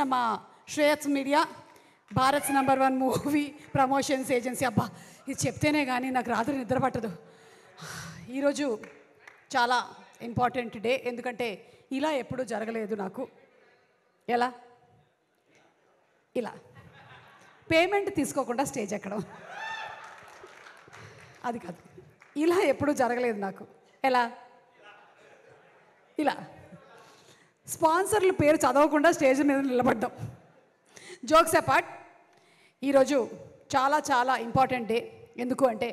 మా Shreyas media Bharat number 1 movie promotions agency. అబ్బా, ఇది చెప్తేనే కానీ నాకు రాత్రి నిద్ర పట్టదు. ఈరోజు చాలా ఇంపార్టెంట్ డే, ఎందుకంటే ఇలా ఎప్పుడూ జరగలేదు నాకు. ఎలా? ఇలా పేమెంట్ తీసుకోకుండా స్టేజ్ ఎక్కడం, అది కాదు. ఇలా ఎప్పుడూ జరగలేదు నాకు. ఎలా? ఇలా స్పాన్సర్ల పేరు చదవకుండా స్టేజ్ మీద నిలబడ్డాం. జోక్స్ అపార్ట్, ఈరోజు చాలా చాలా ఇంపార్టెంట్ డే. ఎందుకు అంటే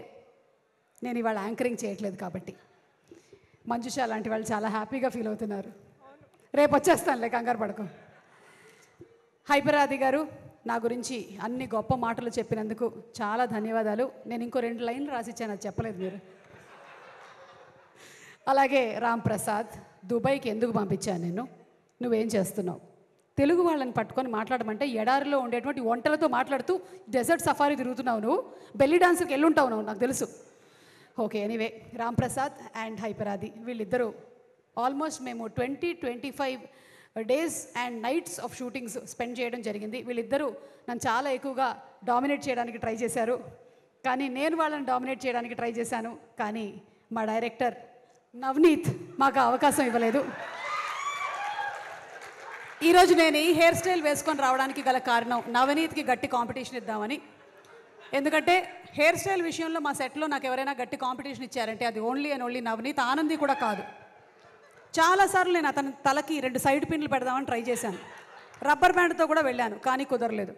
నేను ఇవాళ యాంకరింగ్ చేయట్లేదు కాబట్టి. మంజుష లాంటి వాళ్ళు చాలా హ్యాపీగా ఫీల్ అవుతున్నారు. రేపు వచ్చేస్తానులే, కంగారు పడకు. హైపరాది గారు నా గురించి అన్ని గొప్ప మాటలు చెప్పినందుకు చాలా ధన్యవాదాలు. నేను ఇంకో 2 లైన్లు రాసిచ్చాను, అది చెప్పలేదు మీరు. అలాగే రామ్ ప్రసాద్, దుబాయ్కి ఎందుకు పంపించాను నేను? నువ్వేం చేస్తున్నావు? తెలుగు వాళ్ళని పట్టుకొని మాట్లాడమంటే ఎడారిలో ఉండేటువంటి వంటలతో మాట్లాడుతూ డెజర్ట్ సఫారీ తిరుగుతున్నావు నువ్వు. బెల్లీ డాన్స్కి వెళ్ళుంటావు నువ్వు, నాకు తెలుసు. Okay, anyway, Ram Prasad and Hyper Aadi వీళ్ళిద్దరూ ఆల్మోస్ట్ మేము 20-25 days and nights of shootings spend చేయడం జరిగింది. వీళ్ళిద్దరూ నన్ను చాలా ఎక్కువగా డామినేట్ చేయడానికి ట్రై చేశారు, కానీ నేను వాళ్ళని డామినేట్ చేయడానికి ట్రై చేశాను. కానీ మా డైరెక్టర్ నవనీత్ మాకు అవకాశం ఇవ్వలేదు. ఈరోజు నేను ఈ హెయిర్ స్టైల్ వేసుకొని రావడానికి గల కారణం నవనీత్కి గట్టి కాంపిటీషన్ ఇద్దామని. ఎందుకంటే హెయిర్ స్టైల్ విషయంలో మా సెట్లో నాకు ఎవరైనా గట్టి కాంపిటీషన్ ఇచ్చారంటే అది only and only Navneeth. Anandi కూడా కాదు. చాలాసార్లు నేను అతని తలకి 2 సైడ్ పిన్లు పెడదామని ట్రై చేశాను, రబ్బర్ బ్యాండ్తో కూడా వెళ్ళాను, కానీ కుదరలేదు.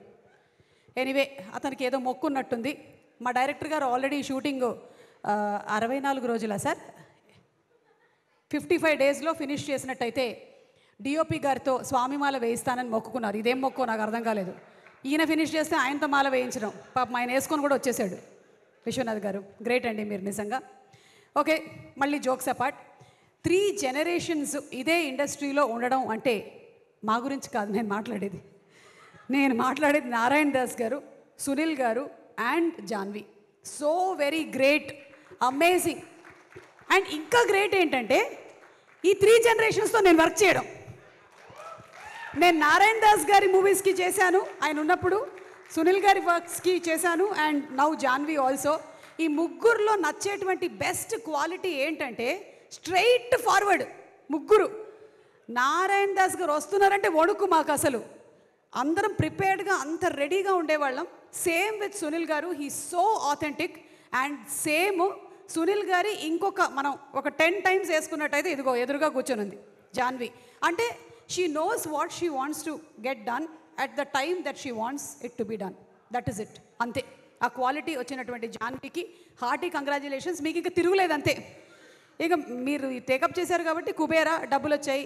ఎనీవే, అతనికి ఏదో మొక్కున్నట్టుంది. మా డైరెక్టర్ గారు ఆల్రెడీ షూటింగ్ 64 రోజులా సార్, 55 డేస్లో ఫినిష్ చేసినట్టయితే డిఓపి గారితో స్వామిమాల వేయిస్తానని మొక్కుకున్నారు. ఇదేం మొక్కో నాకు అర్థం కాలేదు. ఈయన ఫినిష్ చేస్తే ఆయనతో మాల వేయించడం, పాపం ఆయన వేసుకొని కూడా వచ్చేసాడు. విశ్వనాథ్ గారు గ్రేట్ అండి మీరు నిజంగా. ఓకే, మళ్ళీ జోక్స్ అపార్ట్, 3 జనరేషన్స్ ఇదే ఇండస్ట్రీలో ఉండడం అంటే మా గురించి కాదు నేను మాట్లాడేది. నేను మాట్లాడేది Narayana Das garu, Sunil garu and Janhvi. So very great, amazing. And ఇంకా గ్రేట్ ఏంటంటే ఈ 3 జనరేషన్స్తో నేను వర్క్ చేయడం. నేను నారాయణ దాస్ గారి మూవీస్కి చేశాను ఆయన ఉన్నప్పుడు, సునీల్ గారి వర్క్స్కి చేశాను, అండ్ నౌ జాన్వి ఆల్సో. ఈ ముగ్గురులో నచ్చేటువంటి బెస్ట్ క్వాలిటీ ఏంటంటే స్ట్రైట్ ఫార్వర్డ్. ముగ్గురు నారాయణ దాస్ గారు వస్తున్నారంటే వణుకు మాకు అసలు. అందరం ప్రిపేర్డ్గా అంత రెడీగా ఉండేవాళ్ళం. సేమ్ విత్ సునీల్ గారు, he so authentic. And same Sunil గారి మనం ఒక 10 టైమ్స్ వేసుకున్నట్టయితే ఇదిగో ఎదురుగా కూర్చొని ఉంది జాన్వి. అంటే she knows what she wants to get done at the time that she wants it to be done. That is it, అంతే. ఆ క్వాలిటీ వచ్చినటువంటి జాన్వికి హార్టీ కంగ్రాచులేషన్స్. మీకు ఇంకా తిరుగులేదు అంతే. ఇక మీరు టేకప్ చేశారు కాబట్టి కుబేరా డబ్బులు వచ్చాయి,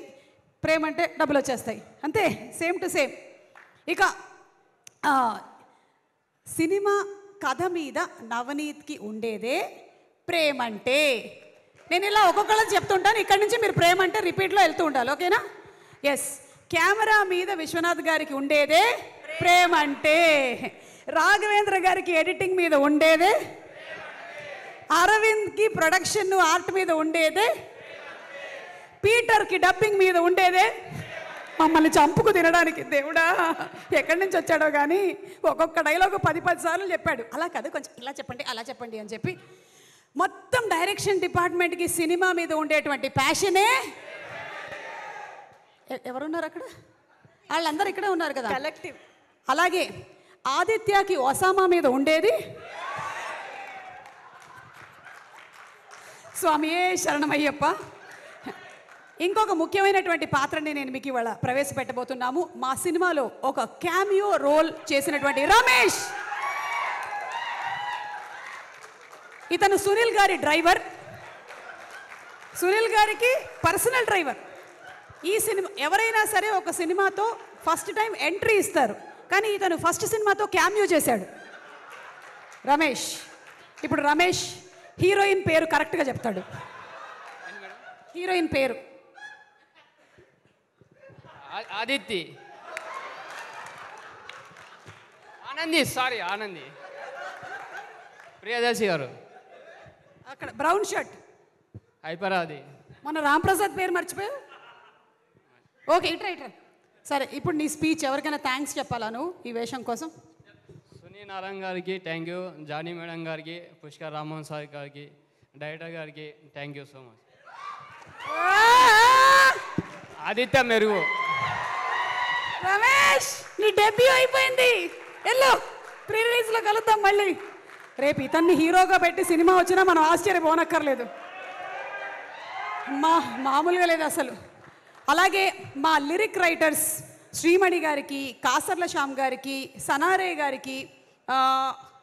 ప్రేమ అంటే డబ్బులు వచ్చేస్తాయి, అంతే. Same to same. ఇక సినిమా కథ మీద నవనీత్కి ఉండేదే ప్రేమంటే. నేను ఇలా ఒక్కొక్కళ్ళని చెప్తుంటాను, ఇక్కడి నుంచి మీరు ప్రేమ అంటే రిపీట్లో వెళ్తూ ఉండాలి, ఓకేనా? ఎస్. కెమెరా మీద విశ్వనాథ్ గారికి ఉండేదే ప్రేమంటే, రాఘవేంద్ర గారికి ఎడిటింగ్ మీద ఉండేదే, అరవింద్కి ప్రొడక్షన్ ఆర్ట్ మీద ఉండేదే, పీటర్కి డబ్బింగ్ మీద ఉండేదే, మమ్మల్ని చంపుకు తినడానికి దేవుడా ఎక్కడి నుంచి వచ్చాడో కానీ ఒక్కొక్క డైలాగ్ 10 సార్లు చెప్పాడు. అలా కాదు, కొంచెం ఇలా చెప్పండి అలా చెప్పండి అని చెప్పి మొత్తం డైరెక్షన్ డిపార్ట్మెంట్కి సినిమా మీద ఉండేటువంటి ప్యాషనే. ఎవరున్నారు అక్కడ? వాళ్ళందరూ ఇక్కడే ఉన్నారు కదా, కలెక్టివ్. అలాగే ఆదిత్యకి ఒసామా మీద ఉండేది స్వామియే శరణమయ్యప్ప. ఇంకొక ముఖ్యమైనటువంటి పాత్రని నేను మీకు ఇవాళ ప్రవేశపెట్టబోతున్నాము. మా సినిమాలో ఒక క్యామియో రోల్ చేసినటువంటి రమేష్. ఇతను సునీల్ గారి డ్రైవర్, సునీల్ గారికి పర్సనల్ డ్రైవర్. ఈ సినిమా ఎవరైనా సరే ఒక సినిమాతో ఫస్ట్ టైం ఎంట్రీ ఇస్తారు, కానీ ఇతను ఫస్ట్ సినిమాతో క్యామియో చేశాడు రమేష్. ఇప్పుడు రమేష్ హీరోయిన్ పేరు కరెక్ట్గా చెప్తాడు. హీరోయిన్ పేరు ఆదిత్య, ఆనంది, సారీ ఆనంది, ప్రియదర్శి గారు. అక్కడ బ్రౌన్ షర్ట్ హైపరాది. మొన్న రామ్ ప్రసాద్ పేరు మర్చిపోయావు. ఓకే, ఇట్రా సరే, ఇప్పుడు నీ స్పీచ్ ఎవరికైనా థ్యాంక్స్ చెప్పాలా నువ్వు ఈ వేషం కోసం? సునీల్ నారాయణ గారికి థ్యాంక్ యూ, జానీ మేడం గారికి, పుష్కర్ రామ్మోహన్ సార్ గారికి, డైరెక్టర్ గారికి thank you so much. Aditya మెరుగు. రమేష్, నీ డెబ్యూ అయిపోయింది, ఎల్లో ప్రీ రిలీజ్లో కలుద్దాం మళ్ళీ. రేపు ఇతన్ని హీరోగా పెట్టి సినిమా వచ్చినా మనం ఆశ్చర్యపోనక్కర్లేదు, మామూలుగా లేదు అసలు. అలాగే మా లిరిక్ రైటర్స్ శ్రీమణి గారికి, కాసర్ల శ్యామ్ గారికి, సనారే గారికి,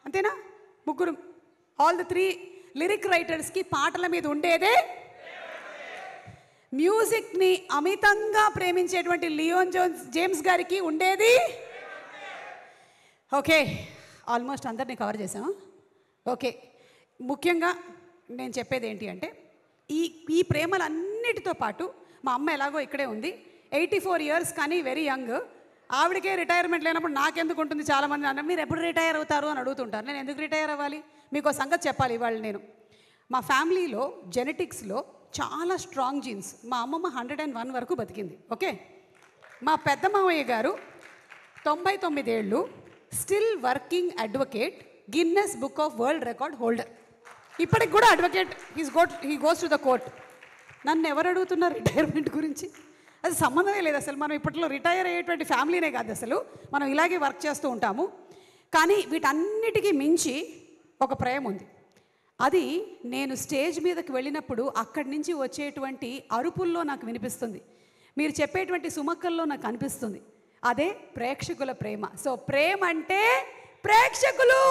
అంతేనా, ముగ్గురు, ఆల్ ద 3 లిరిక్ రైటర్స్కి పాటల మీద ఉండేదే, మ్యూజిక్ని అమితంగా ప్రేమించేటువంటి లియోన్ జేమ్స్ గారికి ఉండేది. ఓకే, ఆల్మోస్ట్ అందరినీ కవర్ చేసాం. ఓకే, ముఖ్యంగా నేను చెప్పేది ఏంటి అంటే, ఈ ప్రేమలన్నిటితో పాటు మా అమ్మ ఎలాగో ఇక్కడే ఉంది, 84 years కానీ వెరీ యంగ్. ఆవిడకే రిటైర్మెంట్ లేనప్పుడు నాకెందుకు ఉంటుంది? చాలామంది అన్న మీరు ఎప్పుడు రిటైర్ అవుతారు అని అడుగుతుంటారు. నేను ఎందుకు రిటైర్ అవ్వాలి? మీకు ఒక సంగతి చెప్పాలి ఇవాళ. నేను మా ఫ్యామిలీలో జెనెటిక్స్లో చాలా స్ట్రాంగ్ జీన్స్. మా అమ్మమ్మ 101 వరకు బతికింది. ఓకే, మా పెద్ద మామయ్య గారు 99 ఏళ్ళు, still working advocate, Guinness book of world record holder. ఇప్పటికి కూడా advocate, he goes to the court. నన్ను ఎవరు అడుగుతున్నారు రిటైర్మెంట్ గురించి? అది సంబంధమే లేదు అసలు. మనం ఇప్పట్లో రిటైర్ అయ్యేటువంటి ఫ్యామిలీనే కాదు అసలు, మనం ఇలాగే వర్క్ చేస్తూ ఉంటాము. కానీ వీటన్నిటికీ మించి ఒక ప్రేమ ఉంది. అది నేను స్టేజ్ మీదకి వెళ్ళినప్పుడు అక్కడి నుంచి వచ్చేటువంటి అరుపుల్లో నాకు వినిపిస్తుంది, మీరు చెప్పేటువంటి సుమక్కల్లో నాకు అనిపిస్తుంది. అదే ప్రేక్షకుల ప్రేమ. సో ప్రేమ అంటే ప్రేక్షకులు,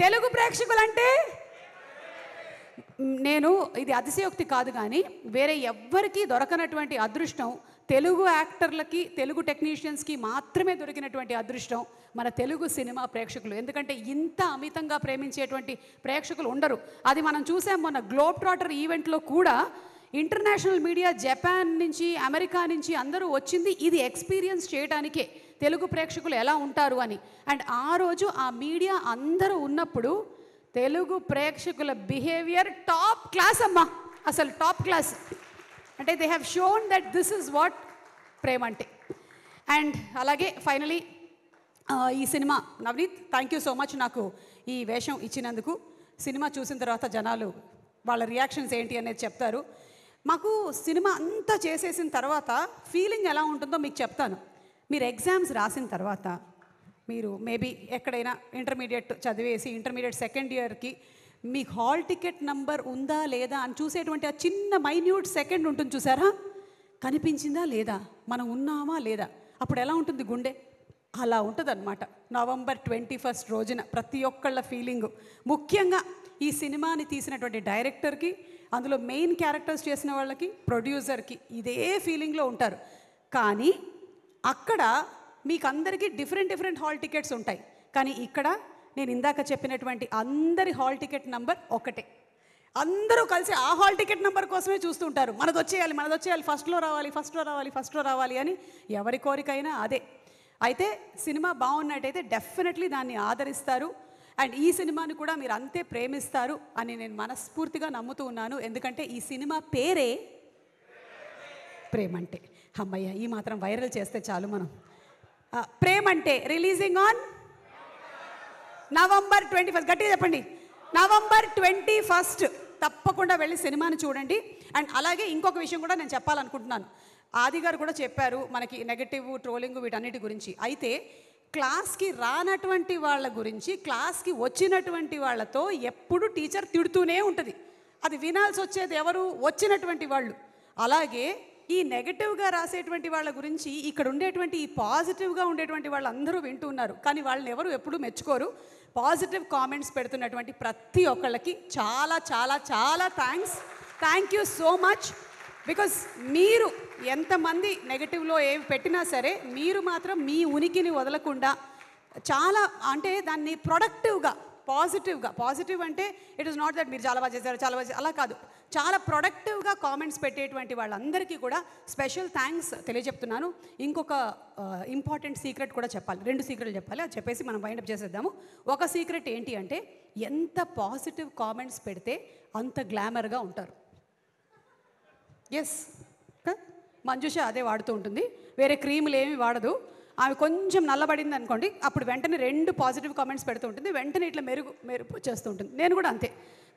తెలుగు ప్రేక్షకులు అంటే నేను, ఇది అతిశయోక్తి కాదు కానీ వేరే ఎవ్వరికీ దొరకనటువంటి అదృష్టం తెలుగు యాక్టర్లకి, తెలుగు టెక్నీషియన్స్కి మాత్రమే దొరికినటువంటి అదృష్టం మన తెలుగు సినిమా ప్రేక్షకులు. ఎందుకంటే ఇంత అమితంగా ప్రేమించేటువంటి ప్రేక్షకులు ఉండరు. అది మనం చూసాం మొన్న గ్లోబ్ ట్రాటర్ ఈవెంట్లో కూడా. ఇంటర్నేషనల్ మీడియా, జపాన్ నుంచి, అమెరికా నుంచి అందరూ వచ్చింది ఇది ఎక్స్పీరియన్స్ చేయడానికే తెలుగు ప్రేక్షకులు ఎలా ఉంటారు అని. అండ్ ఆ రోజు ఆ మీడియా అందరూ ఉన్నప్పుడు తెలుగు ప్రేక్షకుల బిహేవియర్ టాప్ క్లాస్ అమ్మా, అసలు టాప్ క్లాస్. అంటే they have shown that this is what ప్రేమ అంటే. అండ్ అలాగే ఫైనలీ ఈ సినిమా, Navneeth thank you so much నాకు ఈ వేషం ఇచ్చినందుకు. సినిమా చూసిన తర్వాత జనాలు వాళ్ళ రియాక్షన్స్ ఏంటి అనేది చెప్తారు. మాకు సినిమా అంతా చేసేసిన తర్వాత ఫీలింగ్ ఎలా ఉంటుందో మీకు చెప్తాను. మీరు ఎగ్జామ్స్ రాసిన తర్వాత, మీరు మేబీ ఎక్కడైనా ఇంటర్మీడియట్ చదివేసి ఇంటర్మీడియట్ సెకండ్ ఇయర్కి మీకు హాల్ టికెట్ నంబర్ ఉందా లేదా అని చూసేటువంటి ఆ చిన్న మైన్యూట్ సెకండ్ ఉంటుంది చూసారా, కనిపించిందా లేదా, మనం ఉన్నామా లేదా, అప్పుడు ఎలా ఉంటుంది గుండె? అలా ఉంటుంది అనమాట November 21 రోజున ప్రతి ఒక్కళ్ళ ఫీలింగు. ముఖ్యంగా ఈ సినిమాని తీసినటువంటి డైరెక్టర్కి, అందులో మెయిన్ క్యారెక్టర్స్ చేసిన వాళ్ళకి, ప్రొడ్యూసర్కి ఇదే ఫీలింగ్లో ఉంటారు. కానీ అక్కడ మీకు అందరికీ డిఫరెంట్ హాల్ టికెట్స్ ఉంటాయి. కానీ ఇక్కడ నేను ఇందాక చెప్పినటువంటి అందరి హాల్ టికెట్ నంబర్ ఒకటే. అందరూ కలిసి ఆ హాల్ టికెట్ నెంబర్ కోసమే చూస్తుంటారు, మనది వచ్చేయాలి, ఫస్ట్లో రావాలి అని. ఎవరి కోరికైనా అదే. అయితే సినిమా బాగున్నట్టయితే డెఫినెట్లీ దాన్ని ఆదరిస్తారు. అండ్ ఈ సినిమాని కూడా మీరు అంతే ప్రేమిస్తారు అని నేను మనస్ఫూర్తిగా నమ్ముతూ ఉన్నాను. ఎందుకంటే ఈ సినిమా పేరే ప్రేమంటే. అమ్మయ్య, ఈ మాత్రం వైరల్ చేస్తే చాలు మనం. ప్రేమంటే రిలీజింగ్ ఆన్ November 21. గట్టిగా చెప్పండి, November 21. తప్పకుండా వెళ్ళి సినిమాని చూడండి. అండ్ అలాగే ఇంకొక విషయం కూడా నేను చెప్పాలనుకుంటున్నాను. ఆది గారు కూడా చెప్పారు మనకి నెగటివ్, ట్రోలింగ్ వీటన్నిటి గురించి. అయితే క్లాస్కి రానటువంటి వాళ్ళ గురించి క్లాస్కి వచ్చినటువంటి వాళ్ళతో ఎప్పుడు టీచర్ తిడుతూనే ఉంటుంది. అది వినాల్సి వచ్చేది ఎవరు? వచ్చినటువంటి వాళ్ళు. అలాగే ఈ నెగటివ్గా రాసేటువంటి వాళ్ళ గురించి ఇక్కడ ఉండేటువంటి ఈ పాజిటివ్గా ఉండేటువంటి వాళ్ళు అందరూ వింటూ ఉన్నారు. కానీ వాళ్ళని ఎవరు ఎప్పుడూ మెచ్చుకోరు. పాజిటివ్ కామెంట్స్ పెడుతున్నటువంటి ప్రతి ఒక్కళ్ళకి చాలా చాలా చాలా thank you so much. Because మీరు ఎంతమంది నెగటివ్లో ఏవి పెట్టినా సరే మీరు మాత్రం మీ ఉనికిని వదలకుండా చాలా, అంటే దాన్ని ప్రొడక్టివ్గా, పాజిటివ్ అంటే ఇట్ ఈస్ నాట్ దట్ మీరు చాలా బాగా చేశారు అలా కాదు, చాలా ప్రొడక్టివ్గా కామెంట్స్ పెట్టేటువంటి వాళ్ళందరికీ కూడా స్పెషల్ థ్యాంక్స్ తెలియజెప్తున్నాను. ఇంకొక ఇంపార్టెంట్ సీక్రెట్ కూడా చెప్పాలి, 2 సీక్రెట్లు చెప్పాలి. అది చెప్పేసి మనం వైండప్ చేసేద్దాము. ఒక సీక్రెట్ ఏంటి అంటే, ఎంత పాజిటివ్ కామెంట్స్ పెడితే అంత గ్లామర్గా ఉంటారు. ఎస్, మంజుష అదే వాడుతూ ఉంటుంది, వేరే క్రీములు ఏమి వాడదు. ఆమె కొంచెం నల్లబడింది అనుకోండి, అప్పుడు వెంటనే 2 పాజిటివ్ కామెంట్స్ పెడుతూ ఉంటుంది, వెంటనే ఇట్లా మెరుపు చేస్తూ ఉంటుంది. నేను కూడా అంతే,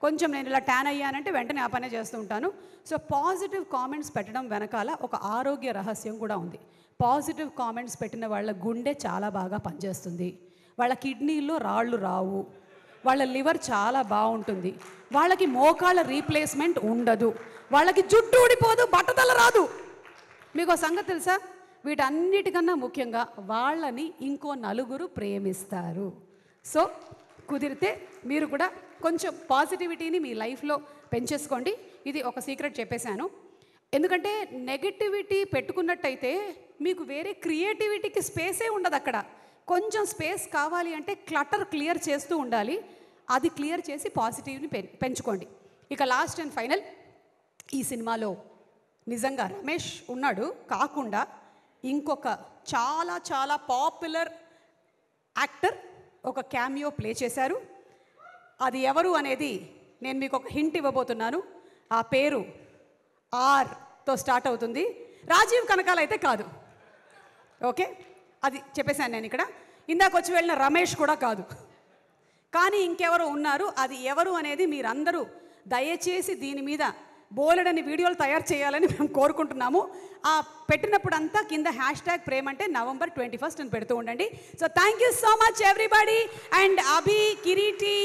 కొంచెం నేను ఇలా ట్యాన్ అయ్యానంటే వెంటనే ఆ పనే చేస్తూ ఉంటాను. సో పాజిటివ్ కామెంట్స్ పెట్టడం వెనకాల ఒక ఆరోగ్య రహస్యం కూడా ఉంది. పాజిటివ్ కామెంట్స్ పెట్టిన వాళ్ళ గుండె చాలా బాగా పనిచేస్తుంది, వాళ్ళ కిడ్నీల్లో రాళ్ళు రావు, వాళ్ళ లివర్ చాలా బాగుంటుంది, వాళ్ళకి మోకాళ్ళ రీప్లేస్మెంట్ ఉండదు, వాళ్ళకి జుట్టు ఊడిపోదు, బట్టతల రాదు. మీకు సంగతి తెలుసా? వీటన్నిటికన్నా ముఖ్యంగా వాళ్ళని ఇంకో నలుగురు ప్రేమిస్తారు. సో కుదిరితే మీరు కూడా కొంచెం పాజిటివిటీని మీ లైఫ్లో పెంచేసుకోండి. ఇది ఒక సీక్రెట్ చెప్పేశాను. ఎందుకంటే నెగటివిటీ పెట్టుకున్నట్టయితే మీకు వేరే క్రియేటివిటీకి స్పేసే ఉండదు. అక్కడ కొంచెం స్పేస్ కావాలి అంటే క్లటర్ క్లియర్ చేస్తూ ఉండాలి. అది క్లియర్ చేసి పాజిటివ్ని పెంచుకోండి. ఇక లాస్ట్ అండ్ ఫైనల్, ఈ సినిమాలో నిజంగా రమేష్ ఉన్నాడు కాకుండా ఇంకొక చాలా చాలా పాపులర్ యాక్టర్ ఒక క్యామియో ప్లే చేశారు. అది ఎవరు అనేది నేను మీకు ఒక హింట్ ఇవ్వబోతున్నాను. ఆ పేరు ఆర్తో స్టార్ట్ అవుతుంది. రాజీవ్ కనకాల అయితే కాదు, ఓకే? అది చెప్పేశాను నేను ఇక్కడ. ఇందాక వచ్చి వెళ్ళిన రమేష్ కూడా కాదు, కానీ ఇంకెవరు ఉన్నారు. అది ఎవరు అనేది మీరందరూ దయచేసి దీని మీద బోలెడని వీడియోలు తయారు చేయాలని మేము కోరుకుంటున్నాము. ఆ పెట్టినప్పుడంతా కింద #ప్రేమ్ అంటే November 21 అని పెడుతూ ఉండండి. So thank you so much everybody. And Abhi, Kireeti,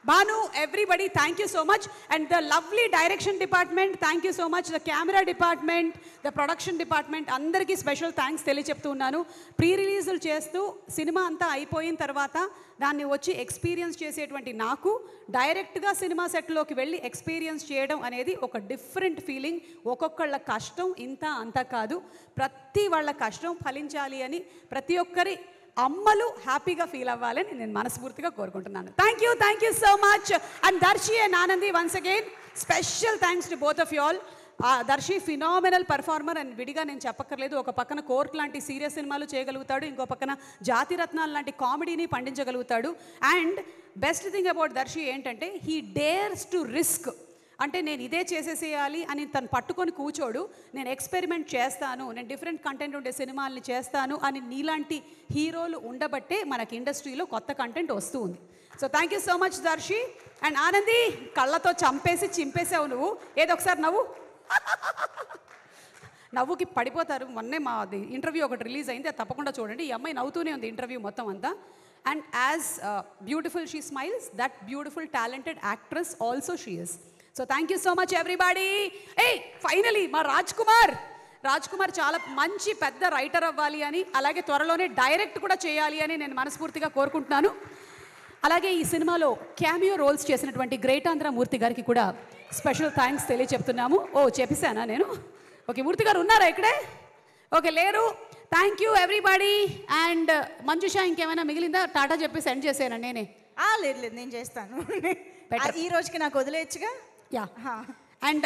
Banu, everybody, thank you so much. And the lovely direction department, thank you so much. The camera department, the production department, andarki special thanks తెలియచెప్తున్నాను. Pre రిలీజులు చేస్తూ సినిమా అంతా అయిపోయిన తర్వాత దాన్ని వచ్చి experience చేసేటువంటి నాకు డైరెక్ట్గా సినిమా సెట్లోకి వెళ్ళి ఎక్స్పీరియన్స్ చేయడం అనేది ఒక డిఫరెంట్ ఫీలింగ్. ఒక్కొక్కళ్ళ కష్టం ఇంత అంత కాదు, ప్రతి వాళ్ళ కష్టం ఫలించాలి అని ప్రతి ఒక్కరి అమ్మలు హ్యాపీగా ఫీల్ అవ్వాలని నేను మనస్ఫూర్తిగా కోరుకుంటున్నాను. Thank you so much. And Darshi and Anandi, once again special thanks to both of you all. Darshi phenomenal performer అని విడిగా నేను చెప్పక్కర్లేదు. ఒక పక్కన కోర్ట్ లాంటి సీరియస్ సినిమాలు చేయగలుగుతాడు, ఇంకో పక్కన జాతిరత్నాలు లాంటి కామెడీని పండించగలుగుతాడు. And best thing about Darshi ఏంటంటే హీ డేర్స్ టు రిస్క్. అంటే నేను ఇదే చేసేసేయాలి అని తను పట్టుకొని కూర్చోడు. నేను ఎక్స్పెరిమెంట్ చేస్తాను, నేను డిఫరెంట్ కంటెంట్ ఉండే సినిమాల్ని చేస్తాను అని నీలాంటి హీరోలు ఉండబట్టే మనకి ఇండస్ట్రీలో కొత్త కంటెంట్ వస్తూ ఉంది. So thank you so much Darshi. And Anandi, కళ్ళతో చంపేసి చింపేసావు నువ్వు. ఏదో ఒకసారి నవ్వు, నవ్వుకి పడిపోతారు. మొన్నే మా ఇంటర్వ్యూ ఒకటి రిలీజ్ అయింది, అది తప్పకుండా చూడండి. ఈ అమ్మాయి నవ్వుతూనే ఉంది ఇంటర్వ్యూ మొత్తం అంతా. And as beautiful she smiles, that beautiful talented actress also she is. So thank you so much everybody. Finally మా రాజ్ కుమార్ చాలా మంచి పెద్ద రైటర్ అవ్వాలి అని, అలాగే త్వరలోనే డైరెక్ట్ కూడా చేయాలి అని నేను మనస్ఫూర్తిగా కోరుకుంటున్నాను. అలాగే ఈ సినిమాలో క్యామియో రోల్స్ చేసినటువంటి గ్రేటాంధ్ర మూర్తి గారికి కూడా స్పెషల్ థ్యాంక్స్ తెలియచెప్తున్నాము. చెప్పేశానా నేను? ఓకే, మూర్తి గారు ఉన్నారా ఇక్కడే? ఓకే, లేరు. Thank you everybody. And Manjusha, ఇంకేమైనా మిగిలిందా? టాటా చెప్పి సెండ్ చేశాను నేనే. లేదు, నేను చేస్తాను. ఈ రోజుకి నాకు వదిలేయచ్చుగా. Yeah. And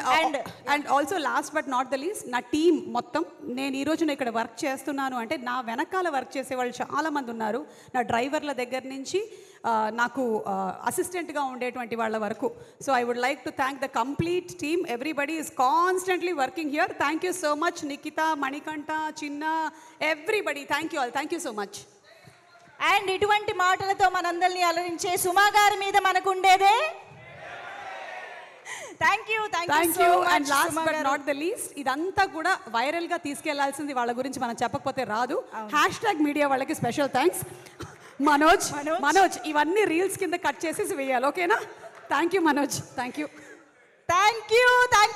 also last but not the least, నా టీం మొత్తం, నేను ఈ రోజున ఇక్కడ వర్క్ చేస్తున్నాను అంటే నా వెనకాల వర్క్ చేసే వాళ్ళు చాలామంది ఉన్నారు. నా డ్రైవర్ల దగ్గర నుంచి నాకు అసిస్టెంట్గా ఉండేటువంటి వాళ్ళ వరకు. So I would like to thank the complete team. Everybody is constantly working here. Thank you so much Nikhita, Manikanta, Chinna, everybody. Thank you all. Thank you so much. And ఇటువంటి మాటలతో మనందరినీ అలరించే సుమా గారి మీద మనకు ఉండేదే thank you. And last but not the least, ఇదంతా కూడా వైరల్గా తీసుకెళ్లాల్సింది, వాళ్ళ గురించి మనం చెప్పకపోతే రాదు. #మీడియా వాళ్ళకి స్పెషల్ థ్యాంక్స్. మనోజ్ ఇవన్నీ రీల్స్ కింద కట్ చేసేసి వేయాలి, ఓకేనా? Thank you Manoj. Thank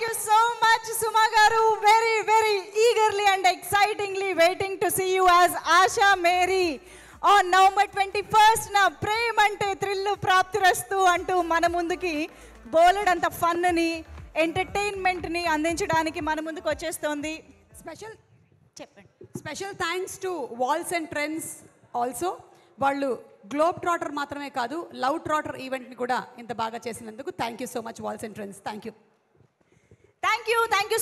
you so much Suma garu. Very eagerly and excitingly waiting to see you as Asha Mary on November 21 నా ప్రేమ్ అంటే థ్రిల్ ప్రాప్తిరస్తూ అంటూ మన ముందుకి బోలెడంత ఫన్ని, ఎంటర్టైన్మెంట్ని అందించడానికి మన ముందుకు వచ్చేస్తోంది. Special thanks to walls and trends also. వాళ్ళు గ్లోబ్ ట్రాటర్ మాత్రమే కాదు, లవ్ ట్రాటర్ ఈవెంట్ని కూడా ఇంత బాగా చేసినందుకు thank you so much walls and trends. Thank you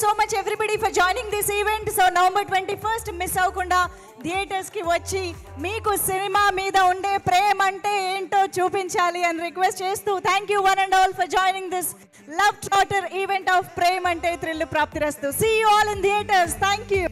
so much everybody for joining this event. So November 21 miss అవ్వకుండా థియేటర్స్కి వచ్చి మీకు సినిమా మీద ఉండే ప్రేమ అంటే ఏంటో చూపించాలి అని రిక్వెస్ట్ చేస్తూ thank you one and all for joining this love charter event of Prem అంటే థ్రిల్ ప్రాప్తిరస్తు. See you all in theaters. Thank you.